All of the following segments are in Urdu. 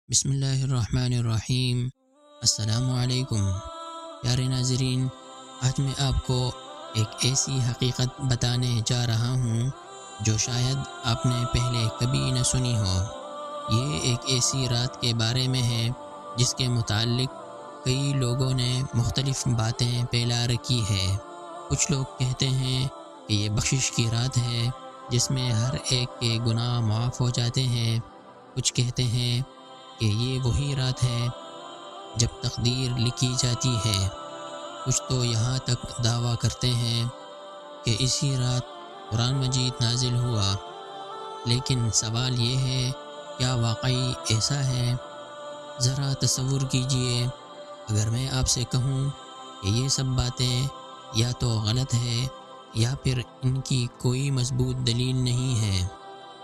بسم اللہ الرحمن الرحیم۔ السلام علیکم پیارے ناظرین، آج میں آپ کو ایک ایسی حقیقت بتانے جا رہا ہوں جو شاید آپ نے پہلے کبھی نہ سنی ہو۔ یہ ایک ایسی رات کے بارے میں ہے جس کے متعلق کئی لوگوں نے مختلف باتیں پھیلا رکھی ہے۔ کچھ لوگ کہتے ہیں کہ یہ بخشش کی رات ہے جس میں ہر ایک کے گناہ معاف ہو جاتے ہیں۔ کچھ کہتے ہیں کہ یہ وہی رات ہے جب تقدیر لکھی جاتی ہے۔ کچھ تو یہاں تک دعویٰ کرتے ہیں کہ اسی رات قرآن مجید نازل ہوا۔ لیکن سوال یہ ہے، کیا واقعی ایسا ہے؟ ذرا تصور کیجئے، اگر میں آپ سے کہوں کہ یہ سب باتیں یا تو غلط ہے یا پھر ان کی کوئی مضبوط دلیل نہیں ہے،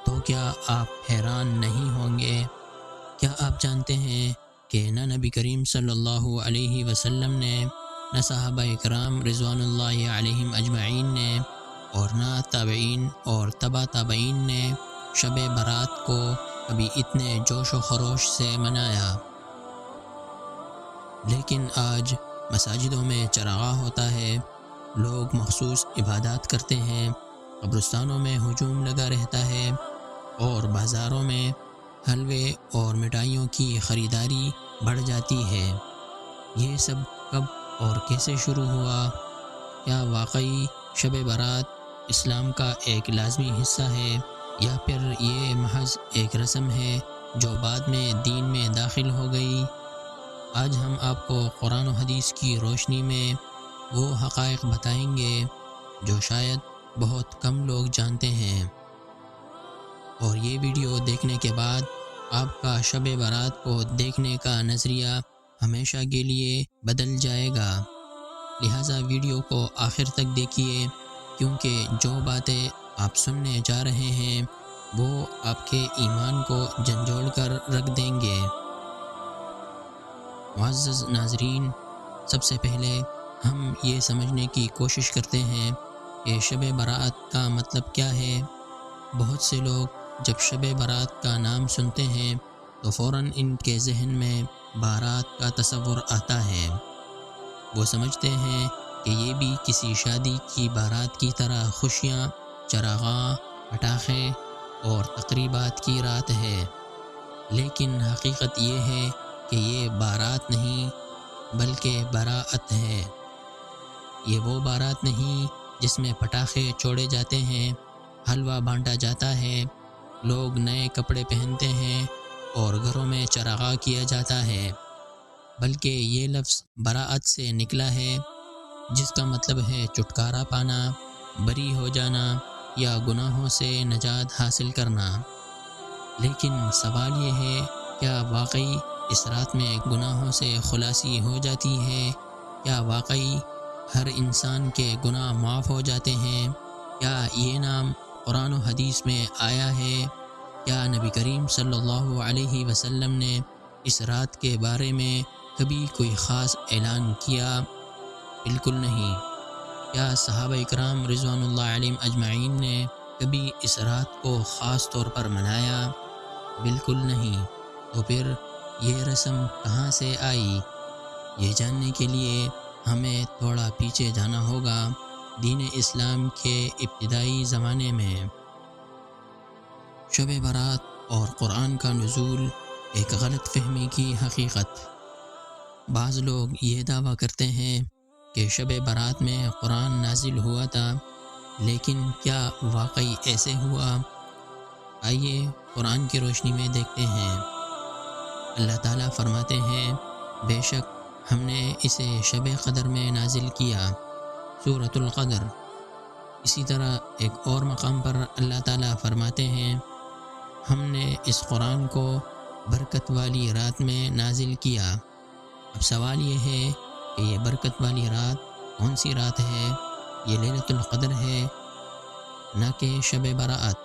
تو کیا آپ حیران نہیں ہوں گے؟ کیا آپ جانتے ہیں کہ نہ نبی کریم صلی اللہ علیہ وسلم نے، نہ صحابہ اکرام رضوان اللہ علیہم اجمعین نے، اور نہ تابعین اور تبع تابعین نے شب برات کو کبھی اتنے جوش و خروش سے منایا۔ لیکن آج مساجدوں میں چراغاں ہوتا ہے، لوگ مخصوص عبادات کرتے ہیں، قبرستانوں میں ہجوم لگا رہتا ہے، اور بازاروں میں حلوے اور مٹھائیوں کی خریداری بڑھ جاتی ہے۔ یہ سب کب اور کیسے شروع ہوا؟ کیا واقعی شب برات اسلام کا ایک لازمی حصہ ہے یا پھر یہ محض ایک رسم ہے جو بعد میں دین میں داخل ہو گئی؟ آج ہم آپ کو قرآن و حدیث کی روشنی میں وہ حقائق بتائیں گے جو شاید بہت کم لوگ جانتے ہیں، اور یہ ویڈیو دیکھنے کے بعد آپ کا شب برات کو دیکھنے کا نظریہ ہمیشہ کے لیے بدل جائے گا۔ لہٰذا ویڈیو کو آخر تک دیکھیے، کیونکہ جو باتیں آپ سننے جا رہے ہیں وہ آپ کے ایمان کو جھنجھوڑ کر رکھ دیں گے۔ معزز ناظرین، سب سے پہلے ہم یہ سمجھنے کی کوشش کرتے ہیں کہ شب برات کا مطلب کیا ہے۔ بہت سے لوگ جب شب برات کا نام سنتے ہیں تو فوراً ان کے ذہن میں بارات کا تصور آتا ہے۔ وہ سمجھتے ہیں کہ یہ بھی کسی شادی کی بارات کی طرح خوشیاں، چراغاں، پٹاخے اور تقریبات کی رات ہے۔ لیکن حقیقت یہ ہے کہ یہ بارات نہیں بلکہ براءت ہے۔ یہ وہ بارات نہیں جس میں پٹاخے چھوڑے جاتے ہیں، حلوہ بانٹا جاتا ہے، لوگ نئے کپڑے پہنتے ہیں اور گھروں میں چراغاں کیا جاتا ہے، بلکہ یہ لفظ براءت سے نکلا ہے، جس کا مطلب ہے چھٹکارا پانا، بری ہو جانا یا گناہوں سے نجات حاصل کرنا۔ لیکن سوال یہ ہے، کیا واقعی اس رات میں گناہوں سے خلاصی ہو جاتی ہے؟ کیا واقعی ہر انسان کے گناہ معاف ہو جاتے ہیں؟ کیا یہ نام قرآن و حدیث میں آیا ہے؟ کیا نبی کریم صلی اللہ علیہ وسلم نے اس رات کے بارے میں کبھی کوئی خاص اعلان کیا؟ بالکل نہیں۔ کیا صحابہ اکرام رضوان اللہ علیہم اجمعین نے کبھی اس رات کو خاص طور پر منایا؟ بالکل نہیں۔ تو پھر یہ رسم کہاں سے آئی؟ یہ جاننے کے لیے ہمیں تھوڑا پیچھے جانا ہوگا، دین اسلام کے ابتدائی زمانے میں۔ شب برات اور قرآن کا نزول ایک غلط فہمی کی حقیقت۔ بعض لوگ یہ دعویٰ کرتے ہیں کہ شب برات میں قرآن نازل ہوا تھا، لیکن کیا واقعی ایسے ہوا؟ آئیے قرآن کی روشنی میں دیکھتے ہیں۔ اللہ تعالیٰ فرماتے ہیں، بے شک ہم نے اسے شب قدر میں نازل کیا، سورۃ القدر۔ اسی طرح ایک اور مقام پر اللہ تعالیٰ فرماتے ہیں، ہم نے اس قرآن کو برکت والی رات میں نازل کیا۔ اب سوال یہ ہے کہ یہ برکت والی رات کون سی رات ہے؟ یہ لیلۃ القدر ہے، نہ کہ شب براءت۔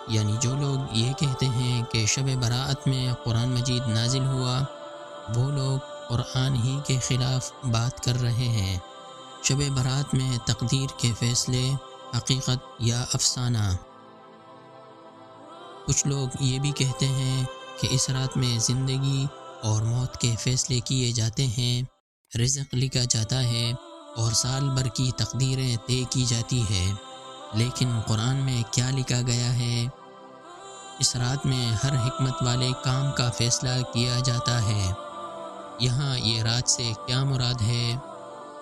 یعنی جو لوگ یہ کہتے ہیں کہ شب براءت میں قرآن مجید نازل ہوا، وہ لوگ قرآن ہی کے خلاف بات کر رہے ہیں۔ شب برات میں تقدیر کے فیصلے حقیقت یا افسانہ؟ کچھ لوگ یہ بھی کہتے ہیں کہ اس رات میں زندگی اور موت کے فیصلے کیے جاتے ہیں، رزق لکھا جاتا ہے اور سال بھر کی تقدیریں طے کی جاتی ہے۔ لیکن قرآن میں کیا لکھا گیا ہے؟ اس رات میں ہر حکمت والے کام کا فیصلہ کیا جاتا ہے۔ یہاں یہ رات سے کیا مراد ہے؟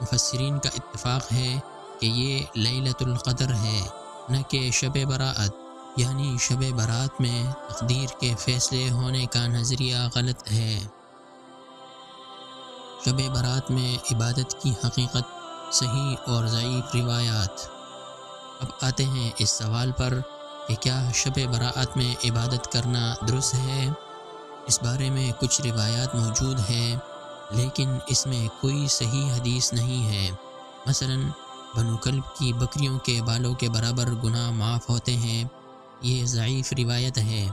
مفسرین کا اتفاق ہے کہ یہ لیلۃ القدر ہے، نہ کہ شب برات، یعنی شب برات میں تقدیر کے فیصلے ہونے کا نظریہ غلط ہے۔ شب برات میں عبادت کی حقیقت، صحیح اور ضعیف روایات۔ اب آتے ہیں اس سوال پر کہ کیا شب برات میں عبادت کرنا درست ہے؟ اس بارے میں کچھ روایات موجود ہیں، لیکن اس میں کوئی صحیح حدیث نہیں ہے۔ مثلا بنو کلب کی بکریوں کے بالوں کے برابر گناہ معاف ہوتے ہیں، یہ ضعیف روایت ہے۔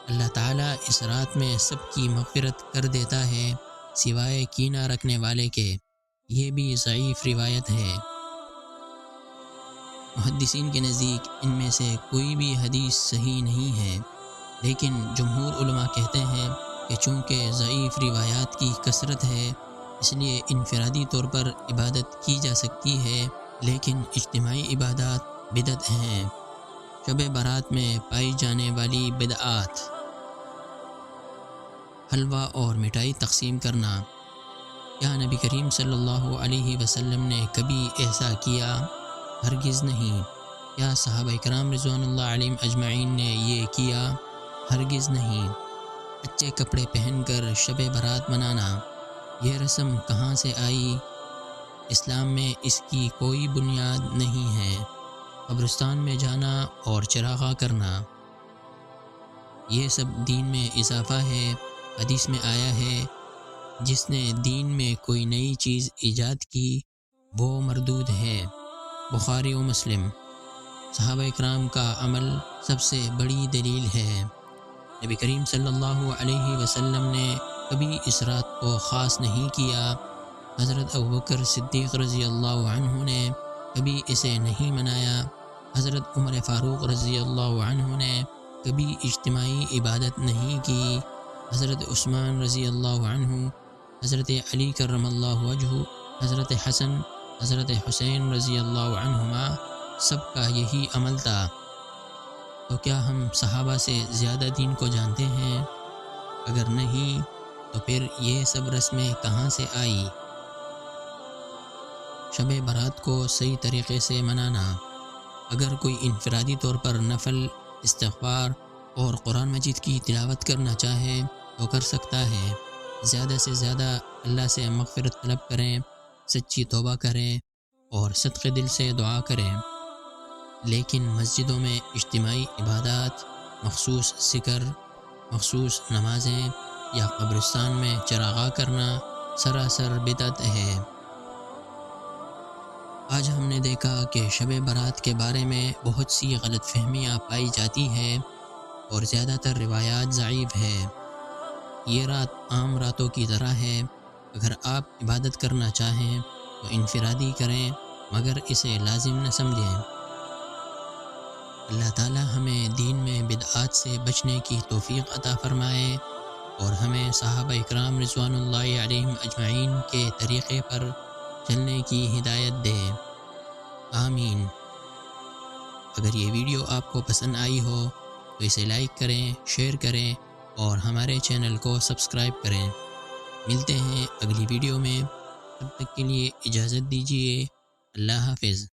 اللہ تعالیٰ اس رات میں سب کی مغفرت کر دیتا ہے سوائے کینہ رکھنے والے کے، یہ بھی ضعیف روایت ہے۔ محدثین کے نزدیک ان میں سے کوئی بھی حدیث صحیح نہیں ہے، لیکن جمہور علماء کہتے ہیں کہ چونکہ ضعیف روایات کی کثرت ہے، اس لیے انفرادی طور پر عبادت کی جا سکتی ہے، لیکن اجتماعی عبادات بدعت ہیں۔ شب برات میں پائی جانے والی بدعات: حلوہ اور مٹھائی تقسیم کرنا۔ کیا نبی کریم صلی اللہ علیہ وسلم نے کبھی ایسا کیا؟ ہرگز نہیں۔ کیا صحابہ کرام رضوان اللہ علیہم اجمعین نے یہ کیا؟ ہرگز نہیں۔ اچھے کپڑے پہن کر شب برات منانا، یہ رسم کہاں سے آئی؟ اسلام میں اس کی کوئی بنیاد نہیں ہے۔ قبرستان میں جانا اور چراغاں کرنا، یہ سب دین میں اضافہ ہے۔ حدیث میں آیا ہے، جس نے دین میں کوئی نئی چیز ایجاد کی وہ مردود ہے۔ بخاری و مسلم۔ صحابہ اکرام کا عمل سب سے بڑی دلیل ہے۔ نبی کریم صلی اللہ علیہ وسلم نے کبھی اس رات کو خاص نہیں کیا۔ حضرت ابوبکر صدیق رضی اللہ عنہ نے کبھی اسے نہیں منایا۔ حضرت عمر فاروق رضی اللہ عنہ نے کبھی اجتماعی عبادت نہیں کی۔ حضرت عثمان رضی اللہ عنہ، حضرت علی کرم اللہ وجہہ، حضرت حسن، حضرت حسین رضی اللہ عنہما، سب کا یہی عمل تھا۔ تو کیا ہم صحابہ سے زیادہ دین کو جانتے ہیں؟ اگر نہیں تو پھر یہ سب رسمیں کہاں سے آئی؟ شب برات کو صحیح طریقے سے منانا۔ اگر کوئی انفرادی طور پر نفل، استغفار اور قرآن مجید کی تلاوت کرنا چاہے تو کر سکتا ہے۔ زیادہ سے زیادہ اللہ سے مغفرت طلب کریں، سچی توبہ کریں اور صدقے دل سے دعا کریں۔ لیکن مسجدوں میں اجتماعی عبادات، مخصوص ذکر، مخصوص نمازیں یا قبرستان میں چراغاں کرنا سراسر بدعت ہے۔ آج ہم نے دیکھا کہ شب برات کے بارے میں بہت سی غلط فہمیاں پائی جاتی ہے اور زیادہ تر روایات ضعیف ہے۔ یہ رات عام راتوں کی طرح ہے۔ اگر آپ عبادت کرنا چاہیں تو انفرادی کریں، مگر اسے لازم نہ سمجھیں۔ اللہ تعالی ہمیں دین میں بدعات سے بچنے کی توفیق عطا فرمائے اور ہمیں صحابہ اکرام رضوان اللہ علیہم اجمعین کے طریقے پر چلنے کی ہدایت دے۔ آمین۔ اگر یہ ویڈیو آپ کو پسند آئی ہو تو اسے لائک کریں، شیئر کریں اور ہمارے چینل کو سبسکرائب کریں۔ ملتے ہیں اگلی ویڈیو میں، تب تک کے لیے اجازت دیجیے۔ اللہ حافظ۔